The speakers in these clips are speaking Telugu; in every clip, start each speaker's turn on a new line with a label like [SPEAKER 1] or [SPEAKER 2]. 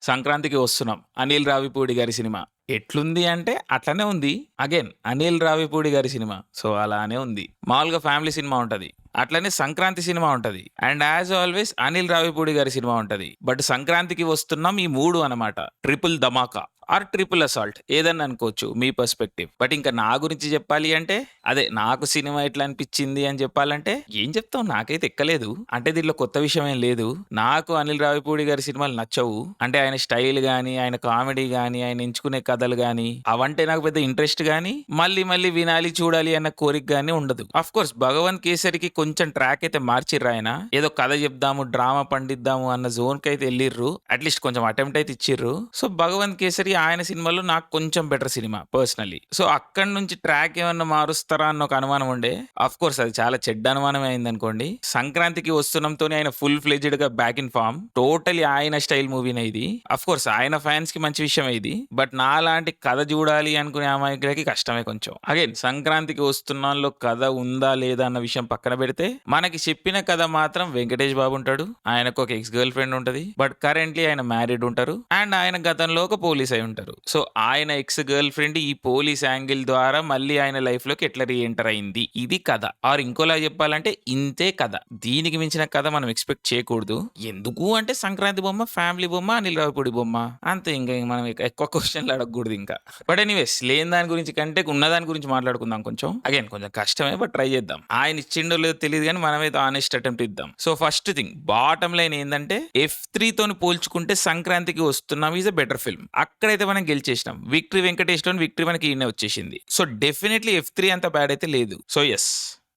[SPEAKER 1] సంక్రాంతికి వస్తున్నాం. అనిల్ రావిపూడి గారి సినిమా. ఎట్లుంది అంటే అట్లనే ఉంది. అగైన్ అనిల్ రావిపూడి గారి సినిమా. సో, అలానే ఉంది. మామూలుగా ఫ్యామిలీ సినిమా ఉంటది. అట్లనే సంక్రాంతి సినిమా ఉంటది. And as always Anil Ravipudi గారి సినిమా ఉంటది. బట్ సంక్రాంతికి వస్తున్నాం ఈ 3 అనమాట. ట్రిపుల్ ధమాకా ఆర్ ట్రిపుల్ అసాల్ట్ ఏదన్నా అనుకోవచ్చు మీ పర్స్పెక్టివ్. బట్ ఇంకా నా గురించి చెప్పాలి అంటే అదే నాకు సినిమా ఎట్లా అనిపించింది అని చెప్పాలంటే ఏం చెప్తాం, నాకైతే ఎక్కలేదు. అంటే దీంట్లో కొత్త విషయం ఏం లేదు. నాకు అనిల్ రావిపూడి గారి సినిమాలు నచ్చవు. అంటే ఆయన స్టైల్ గానీ, ఆయన కామెడీ గానీ, ఆయన ఎంచుకునే కథలు గానీ అవంటే నాకు పెద్ద ఇంట్రెస్ట్ గానీ, మళ్ళీ మళ్ళీ వినాలి, చూడాలి అన్న కోరిక గానీ ఉండదు. అఫ్ కోర్స్ భగవంత్ కేసరికి కొంచెం ట్రాక్ అయితే మార్చిర్రు ఆయన. ఏదో కథ చెప్దాము, డ్రామా పండిద్దాము అన్న జోన్ కి అయితే వెళ్ళిర్రు. అట్లీస్ట్ కొంచెం అటెంప్ట్ అయితే ఇచ్చిర్రు. సో భగవంత్ కేసరి ఆయన సినిమాలో నాకు కొంచెం బెటర్ సినిమా పర్సనలీ. సో అక్కడి నుంచి ట్రాక్ ఏమన్నా మారుస్తారా అన్న ఒక అనుమానం ఉండే. అఫ్ కోర్స్ అది చాలా చెడ్డ అనుమానమే అయింది అనుకోండి. సంక్రాంతికి వస్తున్నాంతోనే ఆయన ఫుల్ ఫ్లెడ్జ్డ్ గా బ్యాక్ ఇన్ ఫార్మ్. టోటలీ ఆయన స్టైల్ మూవీనే ఇది. అఫ్ కోర్స్ ఆయన ఫ్యాన్స్ కి మంచి విషయం ఇది. బట్ నా లాంటి కథ చూడాలి అనుకునే అమాయకులకి కష్టమే కొంచెం. అగైన్ సంక్రాంతికి వస్తున్నాల్లో కథ ఉందా లేదా అన్న విషయం పక్కన పెడితే మనకి చెప్పిన కథ మాత్రం వెంకటేష్ బాబు ఉంటాడు. ఆయనకు ఒక ఎక్స్ గర్ల్ ఫ్రెండ్ ఉంటది. బట్ కరెంట్లీ ఆయన మ్యారీడ్ ఉంటారు. అండ్ ఆయన గతంలో ఒక పోలీస్ అయి ఉంటారు. సో ఆయన ఎక్స్ గర్ల్ ఫ్రెండ్ ఈ పోలీస్ యాంగిల్ ద్వారా మళ్ళీ ఆయన లైఫ్ లోకి ఎట్లా రీఎంటర్ అయింది, ఇది కథ. ఆర్ ఇంకోలా చెప్పాలంటే ఇంతే కథ. దీనికి మించిన కథ మనం ఎక్స్పెక్ట్ చేయకూడదు. ఎందుకు అంటే సంక్రాంతి బొమ్మ, ఫ్యామిలీ బొమ్మ, అనిల్ రావిపూడి బొమ్మ అంతే. ఇంకా మనం ఎక్కువ క్వశ్చన్లు అడగకూడదు ఇంకా. బట్ ఎనీవేస్ లేని దాని గురించి కంటే ఉన్న దాని గురించి మాట్లాడుకుందాం కొంచెం. అగైన్ కొంచెం కష్టమే, బట్ ట్రై చేద్దాం. ఆయన ఇచ్చిండో లేదో తెలియదు కానీ మనమైతే ఆనెస్ట్ అటెంప్ట్ ఇద్దాం. So first thing bottom line ఏంటంటే F3 తోని పోల్చుకుంటే సంక్రాంతికి వస్తున్నాం ఈజ్ అ బెటర్ ఫిల్మ్. అక్కడైతే మనం గెలిచేసినాం. విక్టరీ వెంకటేష్ లోని విక్టరీ మనకి ఈయనే వచ్చేసింది. సో డెఫినెట్లీ F3 అంత బ్యాడ్ అయితే లేదు. So yes.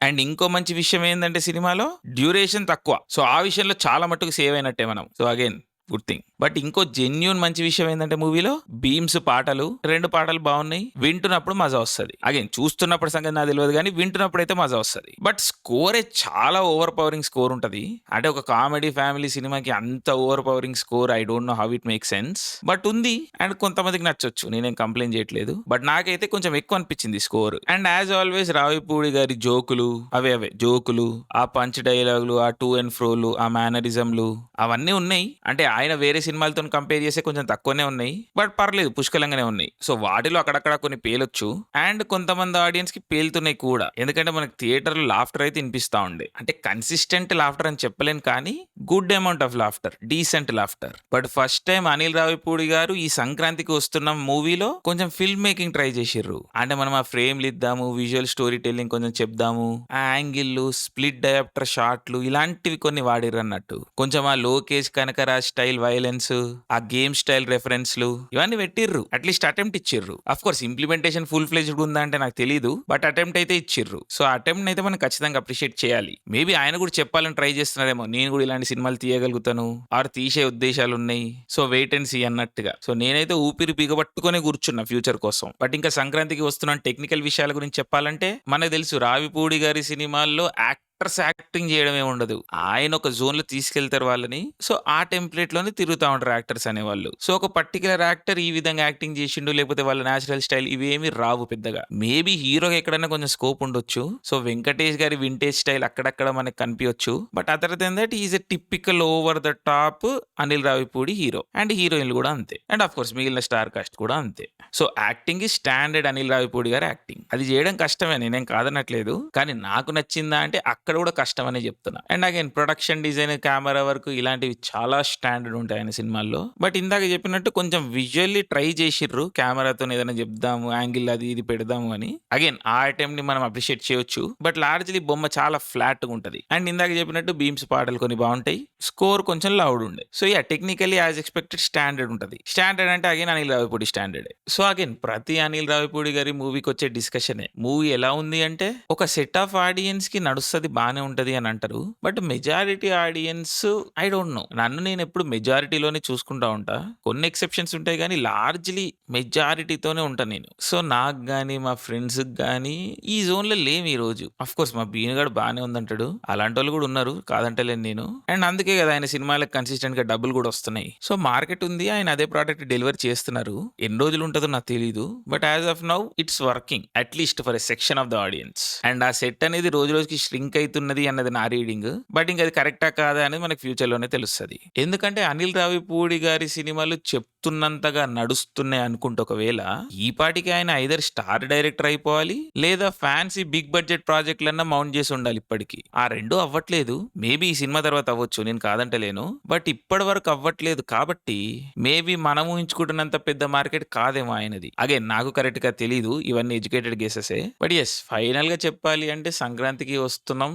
[SPEAKER 1] అండ్ ఇంకో మంచి విషయం ఏంటంటే సినిమాలో డ్యూరేషన్ తక్కువ. సో ఆ విషయంలో చాలా మట్టుకు సేవ్ అయినట్టే మనం. So again good thing. But ఇంకో జెన్యూన్ మంచి విషయం ఏంటంటే మూవీలో బీమ్స్ పాటలు 2 పాటలు బాగున్నాయి. వింటున్నప్పుడు మజా వస్తుంది. అగైన్ చూస్తున్నప్పుడు సంగతి నాకు తెలియదు కానీ వింటున్నప్పుడు అయితే మజా వస్తుంది. బట్ స్కోరే చాలా ఓవర్ పవరింగ్ స్కోర్ ఉంటుంది. అంటే ఒక కామెడీ ఫ్యామిలీ సినిమాకి అంత over pouring score I don't know how it make sense. But ఉంది. అండ్ కొంతమందికి నచ్చొచ్చు, నేనేం కంప్లైంట్ చేయట్లేదు. బట్ నాకైతే కొంచెం ఎక్కువ అనిపించింది score. And as always Ravipudi గారి జోకులు అవే జోకులు, ఆ పంచ్ డైలాగులు, ఆ టూ అండ్ ఫ్రోలు, ఆ మేనరిజంలు అవన్నీ ఉన్నాయి. అంటే ఆయన వేరే సినిమాలతో కంపేర్ చేస్తే కొంచెం తక్కువనే ఉన్నాయి. బట్ పర్లేదు, పుష్కలంగానే ఉన్నాయి. సో వాటిలో అక్కడక్కడ కొన్ని పేలొచ్చు. అండ్ కొంతమంది ఆడియన్స్ కి పేలుతున్నాయి కూడా. ఎందుకంటే మనకి థియేటర్ లో లాఫ్టర్ అయితే వినిపిస్తా ఉండే. అంటే కన్సిస్టెంట్ లాఫ్టర్ అని చెప్పలేను కానీ good amount of laughter, decent laughter. But first time Anil Ravipudi గారు ఈ సంక్రాంతికి వస్తున్న మూవీలో కొంచెం ఫిల్మ్ మేకింగ్ ట్రై చేసిర్రు. అంటే మనం ఆ ఫ్రేమ్లు ఇద్దాము, విజువల్ స్టోరీ టెల్లింగ్ కొంచెం చెప్దాము, ఆ యాంగిల్, స్ప్లిట్ డయాప్టర్ షాట్లు ఇలాంటివి కొన్ని వాడిర్రు అన్నట్టు. కొంచెం ఆ లోకేష్ కనకరాజ్ స్టైల్ వైలెన్స్, ఆ గేమ్ స్టైల్ రెఫరెన్స్లు ఇవన్నీ పెట్టిర్రు. అట్లీస్ట్ అటెంప్ట్ ఇచ్చిర్రు. Of course implementation full fledged ఉందా అంటే నాకు తెలియదు. బట్ అటెంప్ట్ అయితే ఇచ్చిర్రు. సో అటెంప్ట్ అయితే మనం ఖచ్చితంగా అప్రిషియేట్ చేయాలి. మేబీ ఆయన కూడా చెప్పాలని ట్రై చేస్తున్నారేమో, నేను కూడా ఇలాంటి సినిమాలు తీయగలుగుతాను ఆర్ తీసే ఉద్దేశాలు ఉన్నాయి. సో వెయిట్ అండ్ సీ అన్నట్టుగా. సో నేనైతే ఊపిరి బిగబట్టుకునే కూర్చున్నా ఫ్యూచర్ కోసం. బట్ ఇంకా సంక్రాంతికి వస్తున్న టెక్నికల్ విషయాల గురించి చెప్పాలంటే మనకు తెలుసు రావిపూడి గారి సినిమాల్లో యాక్టింగ్ చేయడమే ఉండదు. ఆయన ఒక జోన్ లో తీసుకెళ్తారు వాళ్ళని. సో ఆ టెంప్లెట్ లోనే తిరుగుతా ఉంటారు యాక్టర్స్ అనేవాళ్ళు. సో ఒక పర్టికులర్ యాక్టర్ ఈ విధంగా యాక్టింగ్ చేసిండు, లేకపోతే వాళ్ళ నేచురల్ స్టైల్ ఇవేమి రావు పెద్దగా. మేబీ హీరోకి ఎక్కడైనా కొంచెం స్కోప్ ఉండొచ్చు. సో వెంకటేష్ గారి వింటేజ్ స్టైల్ అక్కడక్కడ మనకి కనిపించవచ్చు. But other than that is a typical over the top Anil Ravipudi hero. And హీరోయిన్లు కూడా అంతే. అండ్ ఆఫ్ కోర్స్ మిగిలిన స్టార్ కాస్ట్ కూడా అంతే. సో యాక్టింగ్ ఈ స్టాండర్డ్ అనిల్ రావిపూడి గారి యాక్టింగ్. అది చేయడం కష్టమే, నేనేం కాదనట్లేదు. కానీ నాకు నచ్చిందా అంటే అక్కడ కూడా కష్టం అనే చెప్తున్నా. And again production design, camera work ఇలాంటివి చాలా స్టాండర్డ్ ఉంటాయి ఆయన సినిమాల్లో. బట్ ఇందాక చెప్పినట్టు కొంచెం విజువల్లీ ట్రై చేసిర్రు, కెమెరాతో ఏదైనా చెప్దాము, యాంగిల్ అది ఇది పెడదాము అని. అగైన్ ఆ అటెంప్ట్ ని మనం అప్రిషియేట్ చేయొచ్చు. బట్ లార్జ్లీ బొమ్మ చాలా ఫ్లాట్ గా ఉంటది. అండ్ ఇందాక చెప్పినట్టు బీమ్స్ పాటలు కొన్ని బాగుంటాయి, స్కోర్ కొంచెం లౌడ్ ఉండే. So yeah technically as expected standard ఉంటది. స్టాండర్డ్ అంటే again Anil Ravipudi standard. So again ప్రతి అనిల్ రావిపూడి గారి మూవీకి వచ్చే డిస్కషనే మూవీ ఎలా ఉంది అంటే ఒక సెట్ ఆఫ్ ఆడియన్స్ కి నడుస్తుంది, బానే ఉంటది అని అంటారు. But majority audience I don't know. నన్ను నేను ఎప్పుడు మెజారిటీలోనే చూసుకుంటా ఉంటా. కొన్ని ఎక్సెప్షన్స్ ఉంటాయి కానీ లార్జ్లీ మెజారిటీతోనే ఉంటాను నేను. సో నాకు గానీ మా ఫ్రెండ్స్ గానీ ఈ జోన్ లో లేము ఈ రోజు. అఫ్ కోర్స్ మా బీనుగాడు బానే ఉందంటాడు, అలాంటి వాళ్ళు కూడా ఉన్నారు, కాదంటలేను నేను. అండ్ అందుకే కదా ఆయన సినిమాలకు కన్సిస్టెంట్ గా డబ్బులు కూడా వస్తున్నాయి. సో మార్కెట్ ఉంది, ఆయన అదే ప్రోడక్ట్ డెలివర్ చేస్తున్నారు. ఎన్ని రోజులు ఉంటుందో నాకు తెలీదు. But as of now it's working at least for a section of the audience. And ఆ సెట్ అనేది రోజు రోజుకి ష్రింక్ అయితున్నది అన్నది నా రీడింగ్. బట్ ఇంక అది కరెక్టా కాదా అనేది మనకు ఫ్యూచర్‌లోనే తెలుస్తది. ఎందుకంటే అనిల్ రావిపూడి గారి సినిమాలు చెప్తున్నంతగా నడుస్తున్నాయి అనుకుంటే ఒకవేళ, ఈ పాటికి ఆయన ఐదర్ స్టార్ డైరెక్టర్ అయిపోవాలి, లేదా ఫ్యాన్సీ బిగ్ బడ్జెట్ ప్రాజెక్ట్‌లన్నా మౌంట్ చేసి ఉండాలి ఇప్పటికి. ఆ 2 అవ్వట్లేదు. మేబీ ఈ సినిమా తర్వాత అవ్వచ్చు. నేను కాదంటలేను. బట్ ఇప్పటి వరకు అవ్వట్లేదు కాబట్టి, మేబీ మనం ఊహించుకుంటున్నంత పెద్ద మార్కెట్ కాదేమో ఆయనది. అగైన్ నాకు కరెక్ట్‌గా తెలీదు. ఇవన్నీ ఎడ్యుకేటెడ్ గెసెసే. బట్ యెస్, ఫైనల్‌గా చెప్పాలి అంటే సంక్రాంతికి వస్తున్నాం.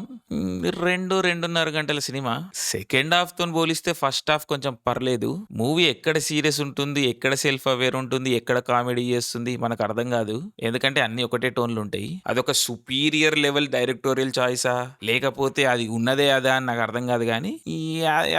[SPEAKER 1] 2:30 గంటల సినిమా. సెకండ్ హాఫ్‌తోని పోలిస్తే ఫస్ట్ హాఫ్ కొంచెం పర్లేదు. మూవీ ఎక్కడ సీరియస్ ఉంటుంది, ఎక్కడ సెల్ఫ్ అవేర్ ఉంటుంది, ఎక్కడ కామెడీ చేస్తుంది మనకు అర్థం కాదు. ఎందుకంటే అన్నీ ఒకటే టోన్‌లు ఉంటాయి. అదొక సుపీరియర్ లెవెల్ డైరెక్టోరియల్ చాయిసా? లేకపోతే అది ఉన్నదే అదా అని నాకు అర్థం కాదు గానీ,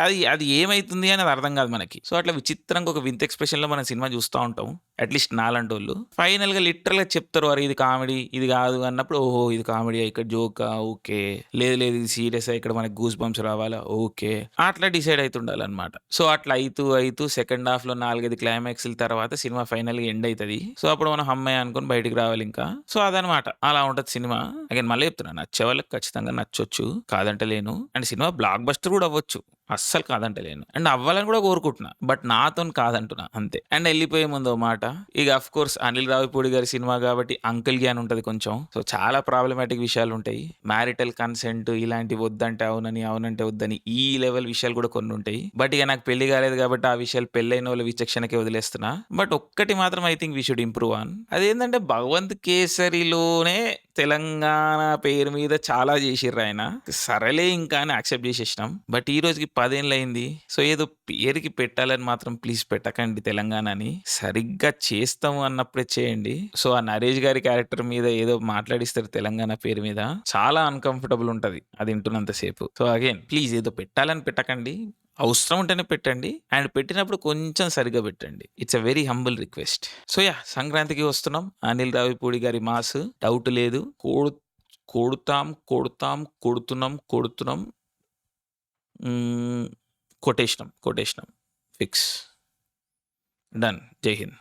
[SPEAKER 1] అది అది ఏమైతుంది అని అది అర్థం కాదు మనకి. సో, అట్లా విచిత్రంగా ఒక వింత ఎక్స్‌ప్రెషన్‌లో మనం సినిమా చూస్తా ఉంటాం. అట్‌లీస్ట్ నాలాంటోళ్ళు. ఫైనల్‌గా లిటరల్‌గా చెప్తారు. అరె! ఇది కామెడీ, ఇది కాదు అన్నప్పుడు ఓహో! ఇది కామెడీయా? ఇక్కడ జోకా? ఓకే. లేదు లేదు ఇది సీరియసా? ఇక్కడ మనకు గూస్ బంప్స్ రావాలా? ఓకే. అట్లా డిసైడ్ అయితుండాలన్నమాట. సో, అట్లా అయితూ సెకండ్ హాఫ్‌లో 4, 5 క్లైమాక్స్‌ల తర్వాత సినిమా ఫైనల్‌గా ఎండ్ అయితది. సో, అప్పుడు మనం హమ్మయ్య! అనుకోని బయటికి రావాలింకా. సో, అదనమాట. అలా ఉంటది సినిమా. అగైన్ మళ్ళీ చెప్తున్నా, నచ్చే వాళ్ళకి ఖచ్చితంగా నచ్చొచ్చు. కాదంటలేను. అండ్ సినిమా బ్లాక్ బస్టర్ కూడా అవ్వచ్చు. అస్సలు కాదంటలేను. అండ్ అవ్వాలని కూడా కోరుకుంటున్నా. బట్ నాతోని కాదంటున్నా అంతే. అండ్ ఎళ్ళిపోయే ముందు ఓ మాట. ఇక ఆఫ్‌కోర్స్ అనిల్ రావిపూడి గారి సినిమా కాబట్టి అంకుల్ గ్యాన్ ఉంటది కొంచెం. సో, చాలా ప్రాబ్లమాటిక్ విషయాలుంటాయి. మ్యారిటల్ కన్సెంట్ ఇలాంటివి వద్దంటే అవునని, అవునంటే వద్దని ఈ లెవెల్ విషయాలు కూడా కొన్నుంటాయి. బట్ ఇక నాకు పెళ్లి కాలేదు కాబట్టి ఆ విషయాలు పెళ్లైనోళ్ళ విచక్షణకే వదిలేస్తున్నా. బట్ ఒక్కటి మాత్రం I think we should improve on. అదేంటంటే 'భగవంత్ కేసరి'లోనే తెలంగాణ పేరు మీద చాలా చేసిర్రాయన. సరేలే ఇంకా అని యాక్సెప్ట్ చేసేసినాం. బట్ ఈ రోజుకి 10 ఏండ్లయింది. సో, ఏదో పేరుకి పెట్టాలని మాత్రం ప్లీజ్ పెట్టకండి తెలంగాణ అని. సరిగ్గా చేస్తాము అన్నప్పుడే చేయండి. సో, ఆ నరేష్ గారి క్యారెక్టర్ మీద ఏదో మాట్లాడిస్తారు తెలంగాణ పేరు మీద. చాలా అన్‌కంఫర్టబుల్ ఉంటది అది వింటున్నంత సేపు. సో, అగైన్ ప్లీజ్ ఏదో పెట్టాలని పెట్టకండి. అవసరం ఉంటేనే పెట్టండి. అండ్ పెట్టినప్పుడు కొంచెం సరిగ్గా పెట్టండి. It's a very humble request. So, yeah! సంక్రాంతికి వస్తున్నాం. అనిల్ రావిపూడి గారి మాస్ డౌట్ లేదు. కొడుతాం, కొడుతాం, కొడుతున్నాం. హ్మ్. కొట్టేసినాం. ఫిక్స్. డన్. జై హింద్.